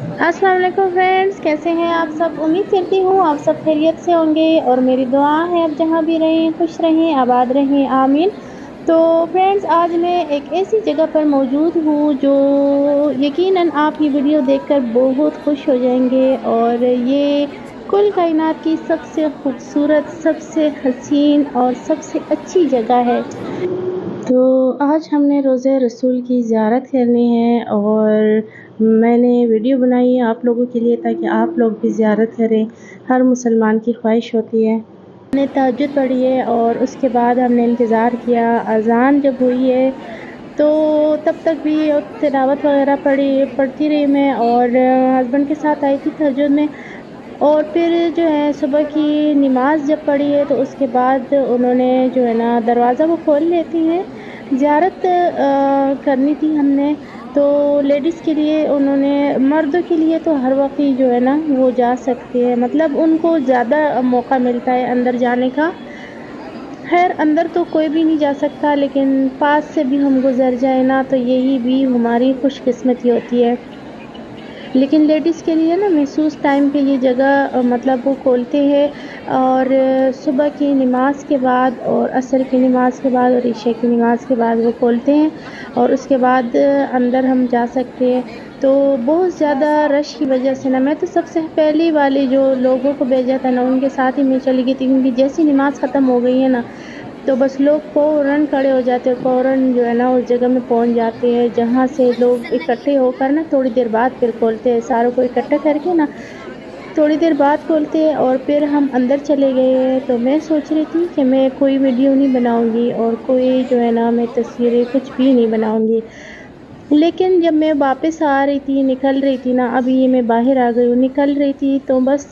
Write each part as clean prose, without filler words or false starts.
अस्सलाम वालेकुम फ्रेंड्स, कैसे हैं आप सब। उम्मीद करती हूँ आप सब खैरियत से होंगे और मेरी दुआ है आप जहाँ भी रहें खुश रहें आबाद रहें, आमीन। तो फ्रेंड्स, आज मैं एक ऐसी जगह पर मौजूद हूँ जो यकीनन आप ये वीडियो देखकर बहुत खुश हो जाएंगे। और ये कुल कायनात की सबसे खूबसूरत, सबसे हसीन और सबसे अच्छी जगह है। तो आज हमने रोज़े रसूल की ज़ियारत करनी है और मैंने वीडियो बनाई है आप लोगों के लिए ताकि आप लोग भी ज़ियारत करें। हर मुसलमान की ख्वाहिश होती है। हमने तहज्जुद पढ़ी है और उसके बाद हमने इंतज़ार किया। अज़ान जब हुई है तो तब तक भी तिलावत वगैरह पढ़ती रही मैं, और हस्बैंड के साथ आई थी तहज्जुद में। और फिर जो है सुबह की नमाज़ जब पढ़ी है तो उसके बाद उन्होंने जो है ना दरवाज़ा वो खोल लेती हैं। ज़ियारत करनी थी हमने, तो लेडीज़ के लिए उन्होंने, मर्दों के लिए तो हर वक्त ही जो है ना वो जा सकते हैं, मतलब उनको ज़्यादा मौका मिलता है अंदर जाने का। खैर अंदर तो कोई भी नहीं जा सकता, लेकिन पास से भी हम गुज़र जाए ना तो यही भी हमारी खुशकिस्मती होती है। लेकिन लेडीज़ के लिए ना महसूस टाइम पे ये जगह मतलब वो खोलते हैं। और सुबह की नमाज़ के बाद और असर की नमाज़ के बाद और इशा की नमाज़ के बाद वो खोलते हैं और उसके बाद अंदर हम जा सकते हैं। तो बहुत ज़्यादा रश की वजह से ना मैं तो सबसे पहले वाले जो लोगों को भेजा था ना उनके साथ ही मैं चली गई थी, क्योंकि जैसी नमाज़ ख़त्म हो गई है ना तो बस लोग फ़ौरन खड़े हो जाते हैं, फ़ौरन जो है ना उस जगह में पहुंच जाते हैं जहां से लोग इकट्ठे होकर ना थोड़ी देर बाद फिर खोलते हैं, सारों को इकट्ठा करके ना थोड़ी देर बाद खोलते हैं। और फिर हम अंदर चले गए। तो मैं सोच रही थी कि मैं कोई वीडियो नहीं बनाऊंगी और कोई जो है ना मैं तस्वीरें कुछ भी नहीं बनाऊंगी, लेकिन जब मैं वापस आ रही थी, निकल रही थी ना, अभी ये मैं बाहर आ गई हूँ, निकल रही थी तो बस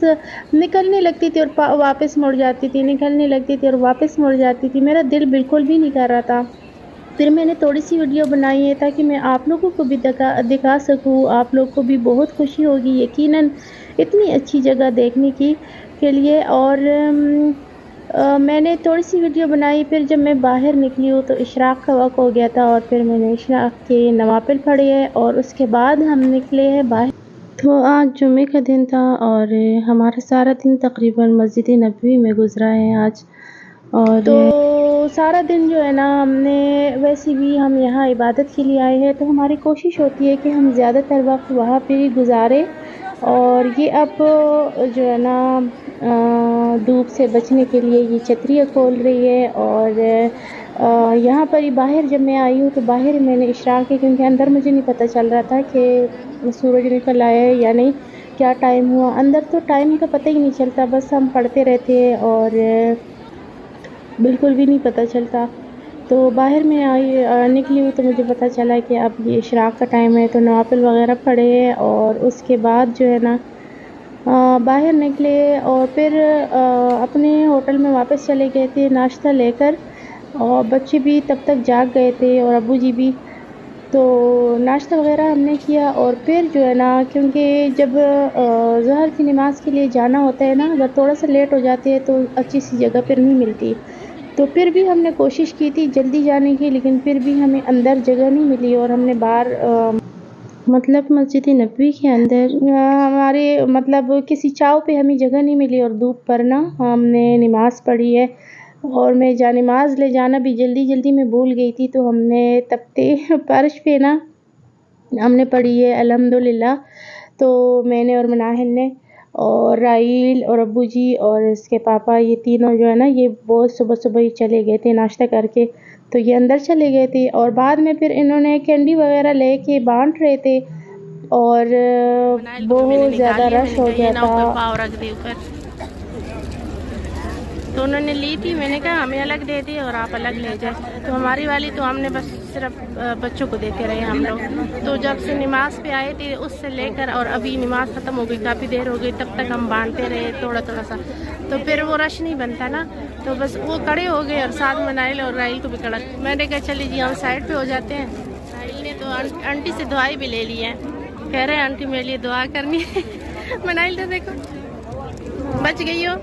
निकलने लगती थी और वापस मुड़ जाती थी, निकलने लगती थी और वापस मुड़ जाती थी। मेरा दिल बिल्कुल भी नहीं कर रहा था। फिर मैंने थोड़ी सी वीडियो बनाई है ताकि मैं आप लोगों को भी दिखा सकूँ, आप लोग को भी बहुत खुशी होगी यकीनन इतनी अच्छी जगह देखने की के लिए। और मैंने थोड़ी सी वीडियो बनाई। फिर जब मैं बाहर निकली हूँ तो इशराक़ का वक्त हो गया था और फिर मैंने इशराक़ के नवाफिल पढ़े हैं और उसके बाद हम निकले हैं बाहर। तो आज जुमे का दिन था और हमारा सारा दिन तकरीबन मस्जिद नबवी में गुजरा है आज। और तो सारा दिन जो है ना हमने, वैसे भी हम यहाँ इबादत के लिए आए हैं तो हमारी कोशिश होती है कि हम ज़्यादातर वक्त वहाँ पे ही गुजारें। और ये अब जो है ना धूप से बचने के लिए ये छतरियाँ खोल रही है। और यहाँ पर ही बाहर जब मैं आई हूँ तो बाहर मैंने इशराक़ के, क्योंकि अंदर मुझे नहीं पता चल रहा था कि सूरज निकल आया है या नहीं, क्या टाइम हुआ। अंदर तो टाइम का पता ही नहीं चलता, बस हम पढ़ते रहते हैं और बिल्कुल भी नहीं पता चलता। तो बाहर में निकली हूँ तो मुझे पता चला कि अब ये इशराक़ का टाइम है, तो नवाफिल वगैरह पढ़े और उसके बाद जो है ना बाहर निकले और फिर अपने होटल में वापस चले गए थे नाश्ता लेकर। और बच्चे भी तब तक जाग गए थे और अब्बू जी भी। तो नाश्ता वगैरह हमने किया और फिर जो है ना, क्योंकि जब ज़हर की नमाज़ के लिए जाना होता है ना, अगर थोड़ा सा लेट हो जाते हैं तो अच्छी सी जगह फिर नहीं मिलती। तो फिर भी हमने कोशिश की थी जल्दी जाने की, लेकिन फिर भी हमें अंदर जगह नहीं मिली और हमने बाहर मतलब मस्जिद नबवी के अंदर हमारे मतलब किसी चाव पे हमें जगह नहीं मिली और धूप पर ना हमने नमाज़ पढ़ी है। और मैं नमाज़ ले जाना भी जल्दी में भूल गई थी, तो हमने तख्ते फर्श पे ना हमने पढ़ी है अल्हम्दुलिल्लाह। तो मैंने और मनाहिल ने और राइल और अब्बू जी और इसके पापा, ये तीनों जो है ना ये बहुत सुबह ही चले गए थे नाश्ता करके। तो ये अंदर चले गए थे और बाद में फिर इन्होंने कैंडी वगैरह लेके बांट रहे थे और मनाइल को भी मैंने बहुत ज़्यादा निकाली है। रश मैंने हो कहा ये गया ना था। ऊपर पाव रख दे ऊपर, तो उन्होंने ली थी। मैंने कहा हमें अलग दे दी और आप अलग ले जाए। तो हमारी वाली तो हमने बस सिर्फ बच्चों को देते रहे हम लोग। तो जब से नमाज पे आए थे उससे लेकर और अभी नमाज ख़त्म हो गई, काफ़ी देर हो गई, तब तक हम बांटते रहे थोड़ा सा। तो फिर वो रश नहीं बनता ना, तो बस वो खड़े हो गए और साथ मनाइल और राइल को भी खड़ा। मैंने कहा चलिए जी हम साइड पे हो जाते हैं। राइल ने तो आंटी से दुआई भी ले ली है, कह रहे हैं आंटी मेरे लिए दुआ करनी है। मनाइल तो देखो बच गई हो।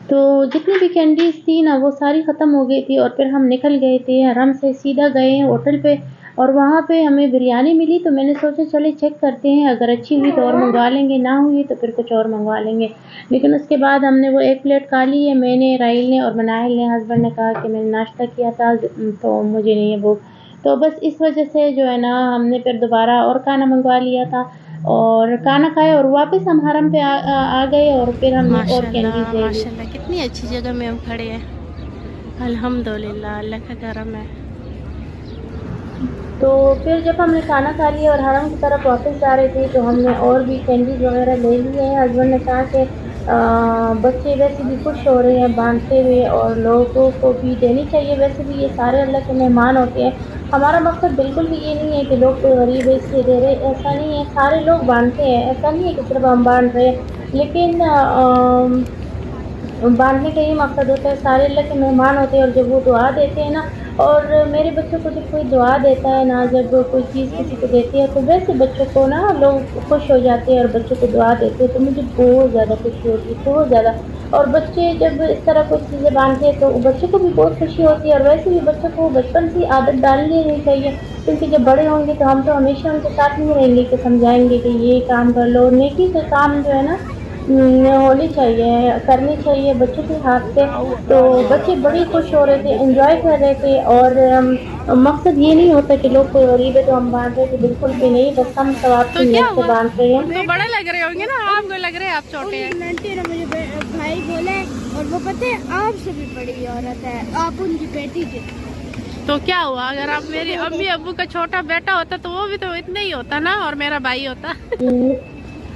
तो जितनी भी कैंडीज़ थी ना वो सारी ख़त्म हो गई थी और फिर हम निकल गए थे, आराम से सीधा गए होटल पे। और वहाँ पे हमें बिरयानी मिली, तो मैंने सोचा चले चेक करते हैं, अगर अच्छी हुई तो और मंगवा लेंगे, ना हुई तो फिर कुछ और मंगवा लेंगे। लेकिन उसके बाद हमने वो एक प्लेट खा ली है, मैंने, राहिल ने और मनाहिल ने। हस्बैंड ने कहा कि मैंने नाश्ता किया था तो मुझे नहीं है भूख। तो बस इस वजह से जो है ना हमने फिर दोबारा और खाना मंगवा लिया था और खाना खाया और वापस हम हरम पे आ गए और फिर हमने और कैंडीज ले ली। माशाल्लाह कितनी अच्छी जगह में हम खड़े हैं। अल्हम्दुलिल्लाह, अल्लाह का करम है। तो फिर जब हमने खाना खा लिया और हरम की तरफ वापस जा रहे थे तो हमने और भी कैंडीज वगैरह ले लिए हैं। हस्बैंड ने कहा कि बच्चे वैसे भी खुश हो रहे हैं बांटते हुए और लोगों को भी देनी चाहिए, वैसे भी ये सारे अल्लाह के मेहमान होते हैं। हमारा मकसद बिल्कुल भी ये नहीं है कि लोग कोई गरीब है इसलिए दे रहे, ऐसा नहीं है, सारे लोग बांटते हैं, ऐसा नहीं है कि सिर्फ हम बांट रहे हैं। लेकिन बांटने का ये मकसद होता है, सारे अल्लाह के मेहमान होते हैं और जब वो दुआ देते हैं ना, और मेरे बच्चों को जब कोई दुआ देता है ना, जब कोई चीज़ किसी को देती है तो वैसे बच्चों को ना लोग खुश हो जाते हैं और बच्चों को दुआ देते हैं, तो मुझे बहुत ज़्यादा खुशी होती है, बहुत ज़्यादा। और बच्चे जब इस तरह कुछ चीज़ें बांटते हैं तो बच्चों को भी बहुत खुशी होती है। और वैसे भी बच्चों को बचपन से आदत डालनी नहीं चाहिए, क्योंकि जब बड़े होंगे तो हम तो हमेशा उनके साथ नहीं रहेंगे कि समझाएंगे कि ये काम कर लो। नेकी के काम जो है ना होनी चाहिए, करनी चाहिए बच्चों के हाथ से। तो बच्चे बड़ी खुश हो रहे थे, एंजॉय कर रहे थे और मकसद ये नहीं होता कि लोग कोई गरीब है तो हम बांट रहे थे, बिल्कुल भी नहीं, बस हम सवाब तो की क्या नीयत से हुआ, बांट रहे हैं। तो बड़ा लग रहे होंगे ना, आपको लग रहे हैं आप छोटे हैं। मुझे भाई बोले और वो पता है आपसे भी बड़ी औरत है, आप उनकी बेटी के। तो क्या हुआ, अगर आप मेरी अम्मी अब्बू का छोटा बेटा होता तो वो भी तो इतना ही होता ना, और मेरा भाई होता।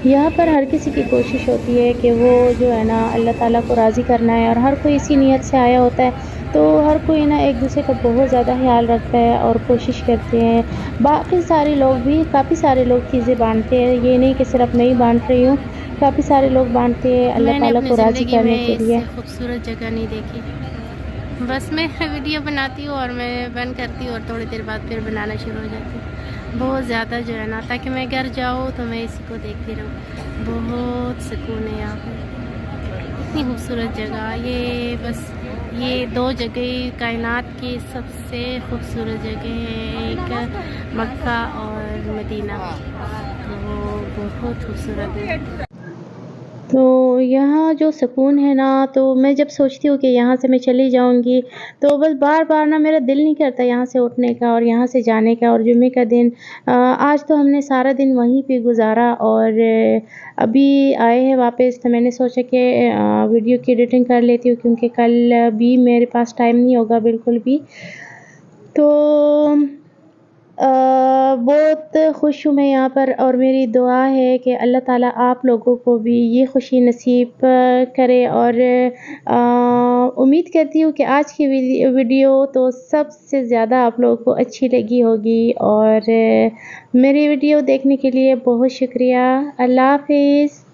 यहाँ पर हर किसी की कोशिश होती है कि वो जो है ना अल्लाह ताला को राज़ी करना है, और हर कोई इसी नीयत से आया होता है। तो हर कोई ना एक दूसरे का बहुत ज़्यादा ख्याल रखता है और कोशिश करते हैं। बाकी सारे लोग भी, काफ़ी सारे लोग चीज़ें बांटते हैं, ये नहीं कि सिर्फ मैं ही बांट रही हूँ, काफ़ी सारे लोग बांटते हैं अल्लाह मैंने ताला अपनी को राज़ी ज़िंदगी करने में के लिए। इससे खूबसूरत जगह नहीं देखी। बस मैं वीडियो बनाती हूँ और मैं बंद करती हूँ और थोड़ी देर बाद फिर बनाना शुरू हो जाती हूँ। बहुत ज़्यादा जो है ना, ताकि मैं घर जाऊँ तो मैं इसी को देखती रहूँ। बहुत सुकून है यहाँ पे, इतनी खूबसूरत जगह। ये बस ये दो जगह कायनात की सबसे खूबसूरत जगह है, एक मक्का और मदीना, तो बहुत खूबसूरत है। तो यहाँ जो सुकून है ना, तो मैं जब सोचती हूँ कि यहाँ से मैं चली जाऊँगी तो बस बार बार ना मेरा दिल नहीं करता यहाँ से उठने का और यहाँ से जाने का। और जुम्मे का दिन, आज तो हमने सारा दिन वहीं पे गुजारा और अभी आए हैं वापस, तो मैंने सोचा कि वीडियो की एडिटिंग कर लेती हूँ, क्योंकि कल भी मेरे पास टाइम नहीं होगा बिल्कुल भी। तो बहुत खुश हूँ मैं यहाँ पर, और मेरी दुआ है कि अल्लाह ताला आप लोगों को भी ये खुशी नसीब करे। और उम्मीद करती हूँ कि आज की वीडियो तो सबसे ज़्यादा आप लोगों को अच्छी लगी होगी। और मेरी वीडियो देखने के लिए बहुत शुक्रिया। अल्लाह हाफिज़।